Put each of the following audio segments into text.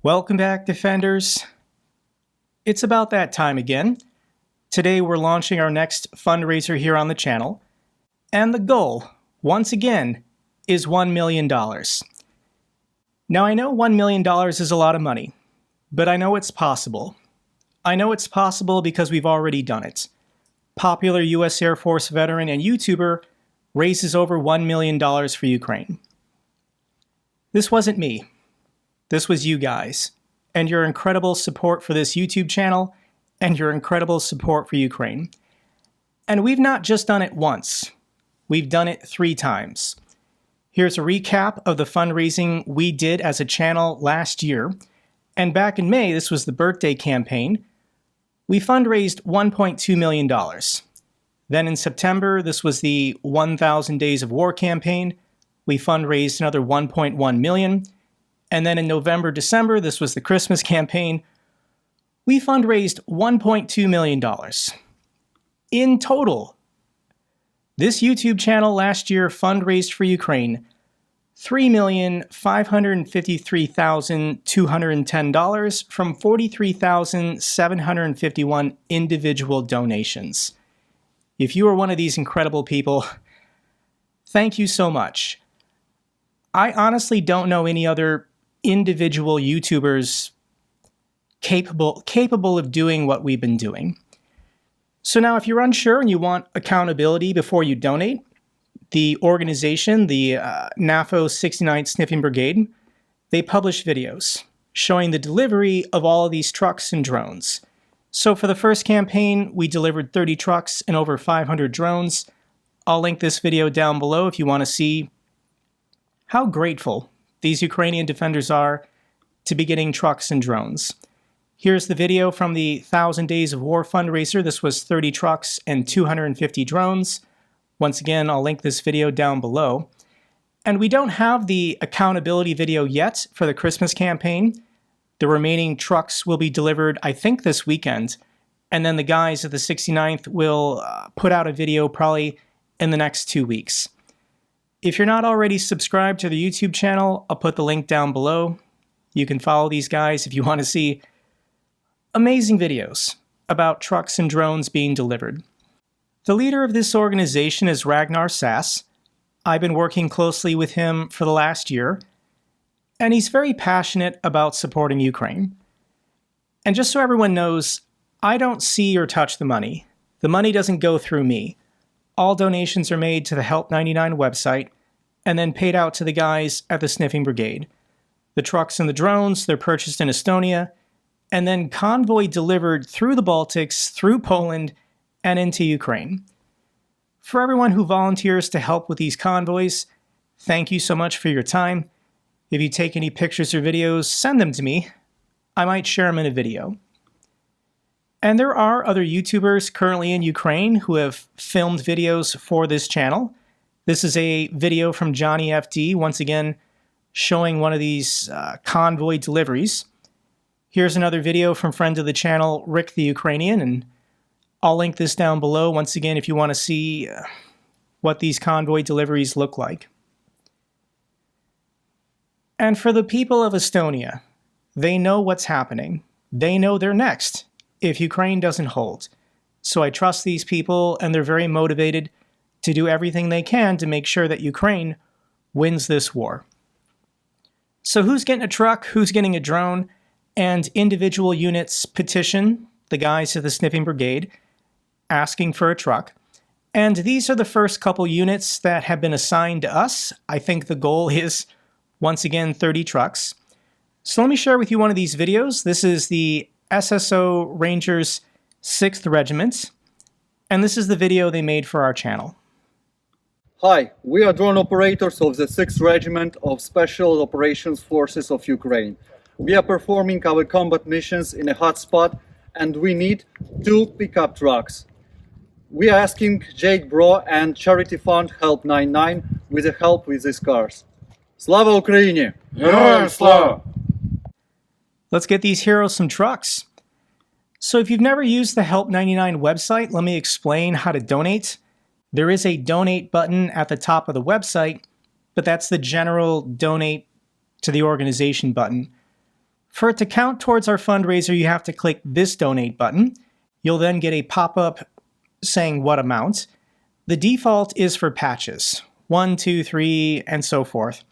Welcome back, Defenders. It's about that time again. Today we're launching our next fundraiser here on the channel, and the goal, once again, is $1 million. Now I know $1 million is a lot of money, but I know it's possible. I know it's possible because we've already done it. Popular US Air Force veteran and YouTuber raises over $1 million for Ukraine. This wasn't me. This was you guys, and your incredible support for this YouTube channel, and your incredible support for Ukraine. And we've not just done it once, we've done it 3 times. Here's a recap of the fundraising we did as a channel last year, and back in May, this was the birthday campaign, we fundraised $1.2 million. Then in September, this was the 1,000 Days of War campaign, we fundraised another $1.1 million. And then in November, December, this was the Christmas campaign, we fundraised $1.2 million. In total, this YouTube channel last year fundraised for Ukraine $3,553,210 from 43,751 individual donations. If you are one of these incredible people, thank you so much. I honestly don't know any other individual YouTubers capable of doing what we've been doing. So now if you're unsure and you want accountability before you donate, the organization, the NAFO 69th Sniffing Brigade, they publish videos showing the delivery of all of these trucks and drones. So for the first campaign, we delivered 30 trucks and over 500 drones. I'll link this video down below if you want to see how grateful these Ukrainian defenders are to be getting trucks and drones. Here's the video from the 1,000 Days of War fundraiser. This was 30 trucks and 250 drones. Once again, I'll link this video down below. And we don't have the accountability video yet for the Christmas campaign. The remaining trucks will be delivered, I think, this weekend. And then the guys at the 69th will put out a video probably in the next 2 weeks. If you're not already subscribed to the YouTube channel, I'll put the link down below. You can follow these guys if you want to see amazing videos about trucks and drones being delivered. The leader of this organization is Ragnar Sass. I've been working closely with him for the last year, and he's very passionate about supporting Ukraine. And just so everyone knows, I don't see or touch the money. The money doesn't go through me. All donations are made to the Help 99 website and then paid out to the guys at the Sniffing Brigade. The trucks and the drones, they're purchased in Estonia and then convoy delivered through the Baltics, through Poland, and into Ukraine. For everyone who volunteers to help with these convoys, thank you so much for your time. If you take any pictures or videos, send them to me. I might share them in a video. And there are other YouTubers currently in Ukraine who have filmed videos for this channel. This is a video from Johnny FD, once again showing one of these convoy deliveries. Here's another video from friend of the channel, Rick the Ukrainian, and I'll link this down below once again if you want to see what these convoy deliveries look like. And for the people of Estonia, they know what's happening. They know they're next if Ukraine doesn't hold. So I trust these people, and they're very motivated to do everything they can to make sure that Ukraine wins this war. So who's getting a truck, who's getting a drone, and individual units petition the guys of the Sniffing Brigade asking for a truck. And these are the first couple units that have been assigned to us. I think the goal is, once again, 30 trucks. So let me share with you one of these videos. This is the SSO Rangers 6th Regiment, and this is the video they made for our channel. Hi, we are drone operators of the 6th Regiment of Special Operations Forces of Ukraine. We are performing our combat missions in a hot spot, and we need 2 pickup trucks. We are asking JakeBro and charity fund Help 99 with the help with these cars. Slava Ukraini! Героям слава! Let's get these heroes some trucks. So if you've never used the Help 99 website, let me explain how to donate. There is a donate button at the top of the website, but that's the general donate to the organization button. For it to count towards our fundraiser, you have to click this donate button. You'll then get a pop-up saying what amount. The default is for patches, 1, 2, 3, and so forth.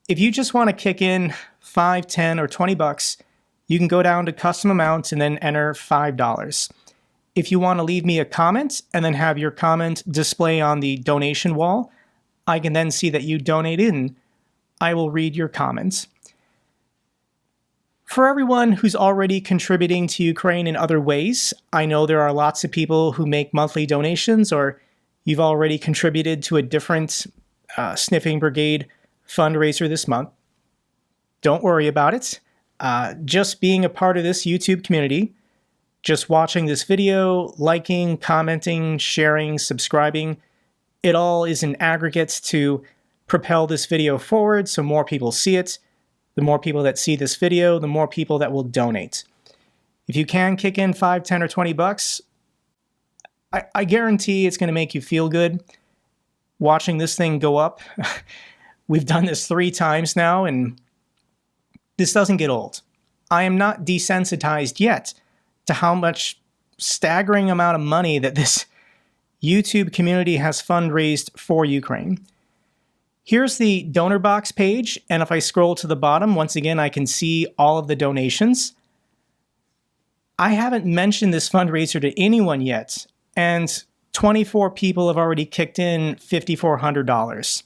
If you just want to kick in 5, 10, or 20 bucks, you can go down to custom amounts and then enter $5. If you want to leave me a comment and then have your comment display on the donation wall, I can then see that you donated and I will read your comments. For everyone who's already contributing to Ukraine in other ways, I know there are lots of people who make monthly donations, or you've already contributed to a different Sniffing Brigade fundraiser this month. Don't worry about it. Just being a part of this YouTube community, just watching this video, liking, commenting, sharing, subscribing, it all is in aggregates to propel this video forward so more people see it. The more people that see this video, the more people that will donate. If you can kick in 5, 10, or 20 bucks, I guarantee it's going to make you feel good watching this thing go up. We've done this 3 times now, and this doesn't get old. I am not desensitized yet to how much staggering amount of money that this YouTube community has fundraised for Ukraine. Here's the donor box page, and if I scroll to the bottom, once again, I can see all of the donations. I haven't mentioned this fundraiser to anyone yet, and 24 people have already kicked in $5,400.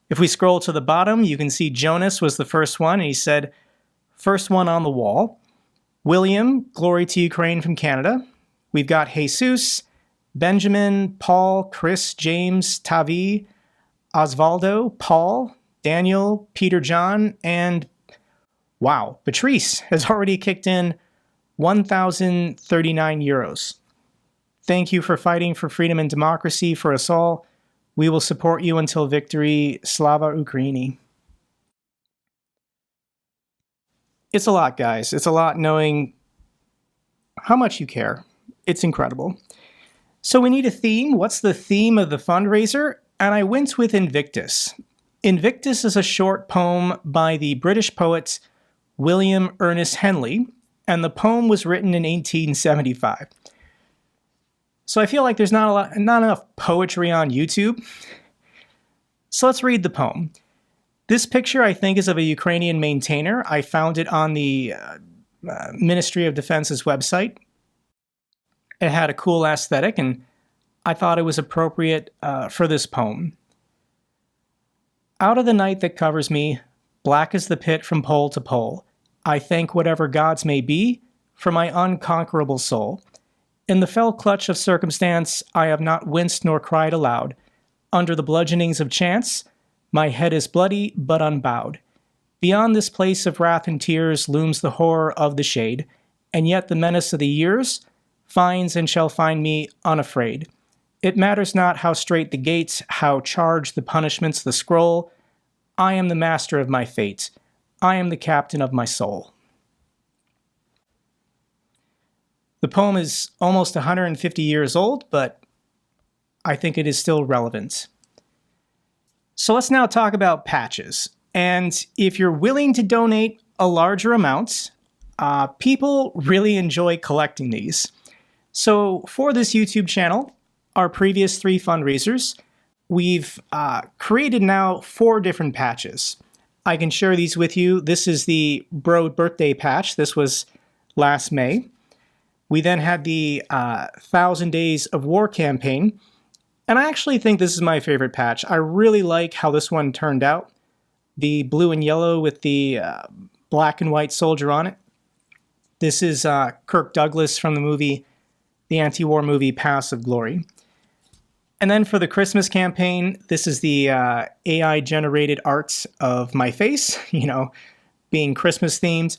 If we scroll to the bottom, you can see Jonas was the first one, and he said, first one on the wall. William, Glory to Ukraine from Canada. We've got Jesus, Benjamin, Paul, Chris, James, Tavi, Osvaldo, Paul, Daniel, Peter John, and wow, Patrice has already kicked in 1,039 euros. Thank you for fighting for freedom and democracy for us all. We will support you until victory. Slava Ukraini. It's a lot, guys. It's a lot knowing how much you care. It's incredible. So we need a theme. What's the theme of the fundraiser? And I went with Invictus. Invictus is a short poem by the British poet William Ernest Henley, and the poem was written in 1875. So I feel like there's not enough poetry on YouTube. So let's read the poem. This picture, I think, is of a Ukrainian maintainer. I found it on the Ministry of Defense's website. It had a cool aesthetic, and I thought it was appropriate for this poem. Out of the night that covers me, black as the pit from pole to pole, I thank whatever gods may be for my unconquerable soul. In the fell clutch of circumstance, I have not winced nor cried aloud. Under the bludgeonings of chance, my head is bloody but unbowed. Beyond this place of wrath and tears looms the horror of the shade, and yet the menace of the years finds and shall find me unafraid. It matters not how straight the gates, how charged the punishments the scroll. I am the master of my fate. I am the captain of my soul. The poem is almost 150 years old, but I think it is still relevant. So let's now talk about patches. And if you're willing to donate a larger amount, people really enjoy collecting these. So for this YouTube channel, our previous 3 fundraisers, we've created now 4 different patches. I can share these with you. This is the Bro birthday patch. This was last May. We then had the 1,000 Days of War campaign. And I actually think this is my favorite patch. I really like how this one turned out. The blue and yellow with the black and white soldier on it. This is Kirk Douglas from the anti-war movie Paths of Glory. And then for the Christmas campaign, this is the AI-generated art of my face, being Christmas themed.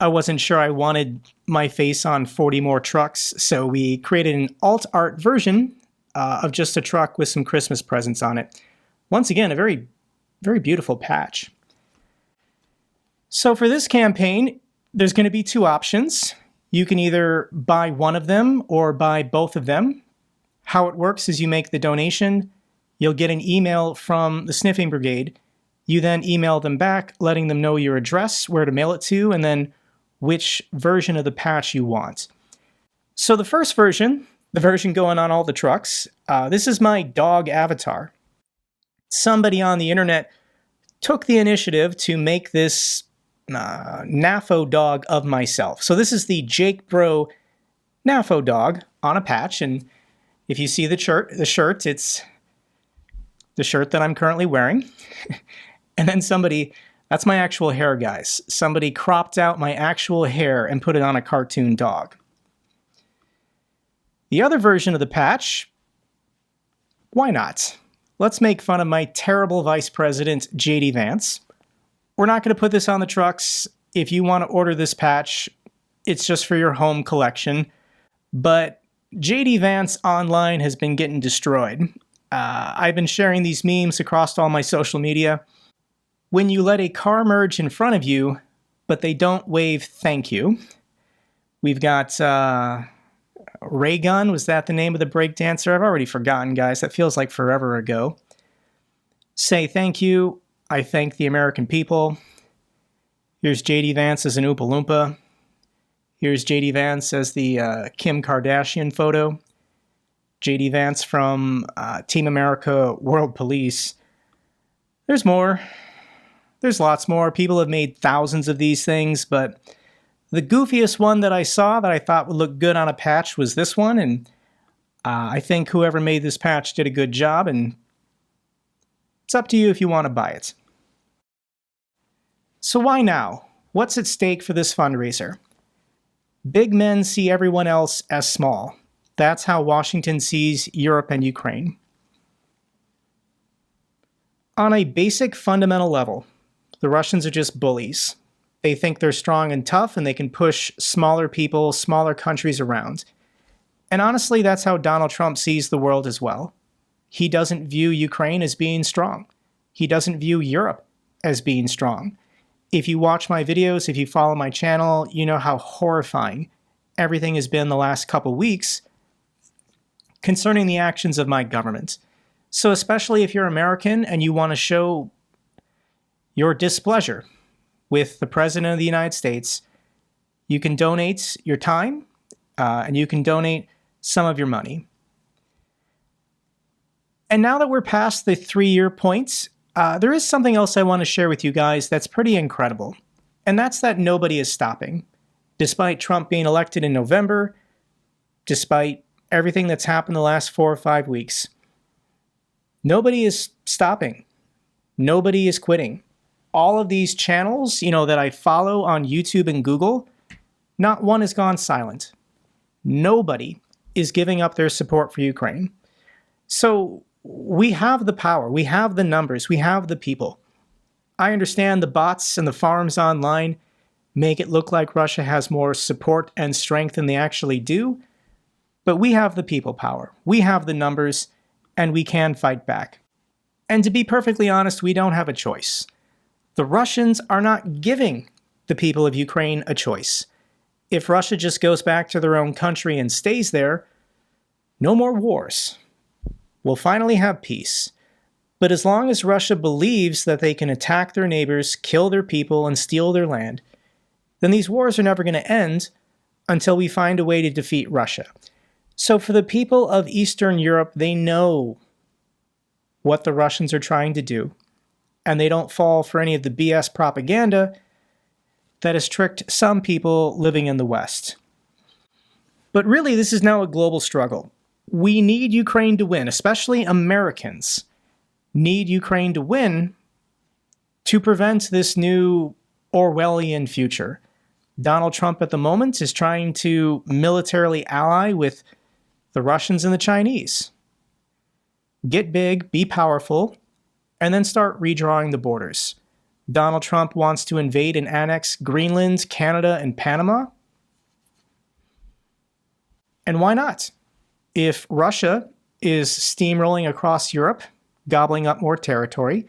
I wasn't sure I wanted my face on 40 more trucks, so we created an alt art version of just a truck with some Christmas presents on it. Once again, a very, very beautiful patch. So for this campaign, there's going to be 2 options. You can either buy one of them or buy both of them. How it works is you make the donation, you'll get an email from the Sniffing Brigade, You then email them back, letting them know your address, where to mail it to, and then which version of the patch you want. So the first version, the version going on all the trucks, this is my dog avatar. Somebody on the internet took the initiative to make this NAFO dog of myself. So this is the JakeBro NAFO dog on a patch, and if you see the shirt, it's the shirt that I'm currently wearing. And then that's my actual hair, guys. Somebody cropped out my actual hair and put it on a cartoon dog. The other version of the patch, why not? Let's make fun of my terrible Vice President, J.D. Vance. We're not going to put this on the trucks. If you want to order this patch, it's just for your home collection. But J.D. Vance online has been getting destroyed. I've been sharing these memes across all my social media. When you let a car merge in front of you, but they don't wave thank you. We've got Ray Gun, was that the name of the breakdancer? I've already forgotten, guys. That feels like forever ago. Say thank you. I thank the American people. Here's J.D. Vance as an Oompa Loompa. Here's J.D. Vance as the Kim Kardashian photo. J.D. Vance from Team America World Police. There's more. There's lots more. People have made thousands of these things, but the goofiest one that I saw that I thought would look good on a patch was this one, and I think whoever made this patch did a good job, and it's up to you if you want to buy it. So why now? What's at stake for this fundraiser? Big men see everyone else as small. That's how Washington sees Europe and Ukraine. On a basic fundamental level, the Russians are just bullies. They think they're strong and tough and they can push smaller people, smaller countries around. And honestly, that's how Donald Trump sees the world as well. He doesn't view Ukraine as being strong. He doesn't view Europe as being strong. If you watch my videos, if you follow my channel, you know how horrifying everything has been the last couple weeks concerning the actions of my government. So especially if you're American and you want to show your displeasure with the President of the United States, you can donate your time and you can donate some of your money. And now that we're past the 3-year points, there is something else I want to share with you guys that's pretty incredible. And that's that nobody is stopping. Despite Trump being elected in November, despite everything that's happened the last 4 or 5 weeks, nobody is stopping. Nobody is quitting. All of these channels, that I follow on YouTube and Google, not one has gone silent. Nobody is giving up their support for Ukraine. So we have the power, we have the numbers, we have the people. I understand the bots and the farms online make it look like Russia has more support and strength than they actually do, but we have the people power, we have the numbers, and we can fight back. And to be perfectly honest, we don't have a choice. The Russians are not giving the people of Ukraine a choice. If Russia just goes back to their own country and stays there, no more wars. We'll finally have peace. But as long as Russia believes that they can attack their neighbors, kill their people, and steal their land, then these wars are never going to end until we find a way to defeat Russia. So for the people of Eastern Europe, they know what the Russians are trying to do, and they don't fall for any of the BS propaganda that has tricked some people living in the West. But really, this is now a global struggle. We need Ukraine to win, especially Americans need Ukraine to win to prevent this new Orwellian future. Donald Trump at the moment is trying to militarily ally with the Russians and the Chinese. Get big, be powerful, and then start redrawing the borders. Donald Trump wants to invade and annex Greenland, Canada, and Panama. And why not? If Russia is steamrolling across Europe, gobbling up more territory,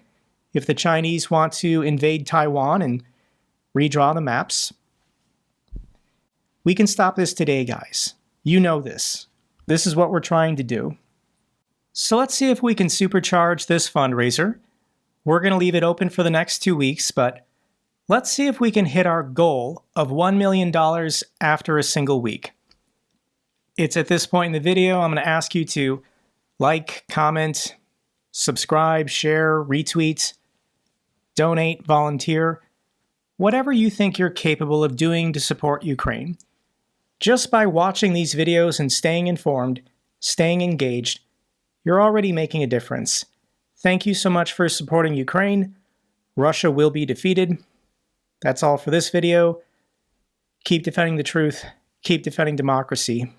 if the Chinese want to invade Taiwan and redraw the maps, we can stop this today, guys. You know this. This is what we're trying to do. So let's see if we can supercharge this fundraiser We're going to leave it open for the next 2 weeks, but let's see if we can hit our goal of $1 million after a single week. It's at this point in the video I'm going to ask you to like, comment, subscribe, share, retweet, donate, volunteer, whatever you think you're capable of doing to support Ukraine. Just by watching these videos and staying informed, staying engaged, you're already making a difference. Thank you so much for supporting Ukraine. Russia will be defeated. That's all for this video. Keep defending the truth. Keep defending democracy.